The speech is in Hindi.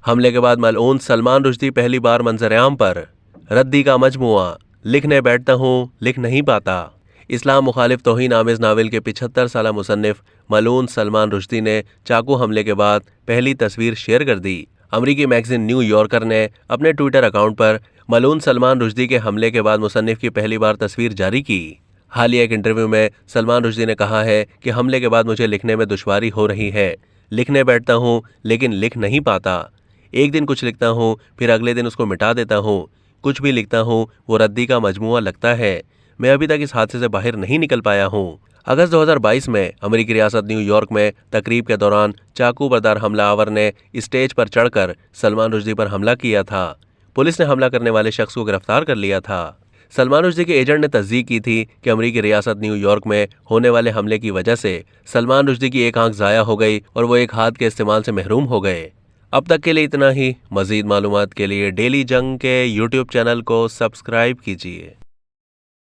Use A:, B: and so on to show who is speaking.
A: हमले के बाद मलऊन सलमान रुश्दी पहली बार मंजर-ए-आम पर। रद्दी का मजमुआ, लिखने बैठता हूँ लिख नहीं पाता। इस्लाम मुखालिफ तौहीन आमेज नावल के 75 साला मुसन्निफ मलऊन सलमान रुश्दी ने चाकू हमले के बाद पहली तस्वीर शेयर कर दी। अमरीकी मैगजीन न्यू यॉर्कर ने अपने ट्विटर अकाउंट पर मलऊन सलमान रुश्दी के हमले के बाद मुसन्निफ की पहली बार तस्वीर जारी की। हालिया एक इंटरव्यू में सलमान रुश्दी ने कहा है कि हमले के बाद मुझे लिखने में दुश्वारी हो रही है। लिखने बैठता हूँ लेकिन लिख नहीं पाता। एक दिन कुछ लिखता हूँ फिर अगले दिन उसको मिटा देता हूँ। कुछ भी लिखता हूँ वो रद्दी का मजमुआ लगता है। मैं अभी तक इस हादसे से बाहर नहीं निकल पाया हूँ। अगस्त 2022 में अमेरिकी रियासत न्यूयॉर्क में तकरीब के दौरान चाकू बरदार हमलावर ने स्टेज पर चढ़कर सलमान रुश्दी पर हमला किया था। पुलिस ने हमला करने वाले शख्स को गिरफ्तार कर लिया था। सलमान रुश्दी के एजेंट ने तस्दीक की थी कि अमेरिकी रियासत न्यूयॉर्क में होने वाले हमले की वजह से सलमान रुश्दी की एक आंख जाया हो गई और वो एक हाथ के इस्तेमाल से महरूम हो गए। अब तक के लिए इतना ही। मजीद मालूमात के लिए डेली जंग के यूट्यूब चैनल को सब्सक्राइब कीजिए।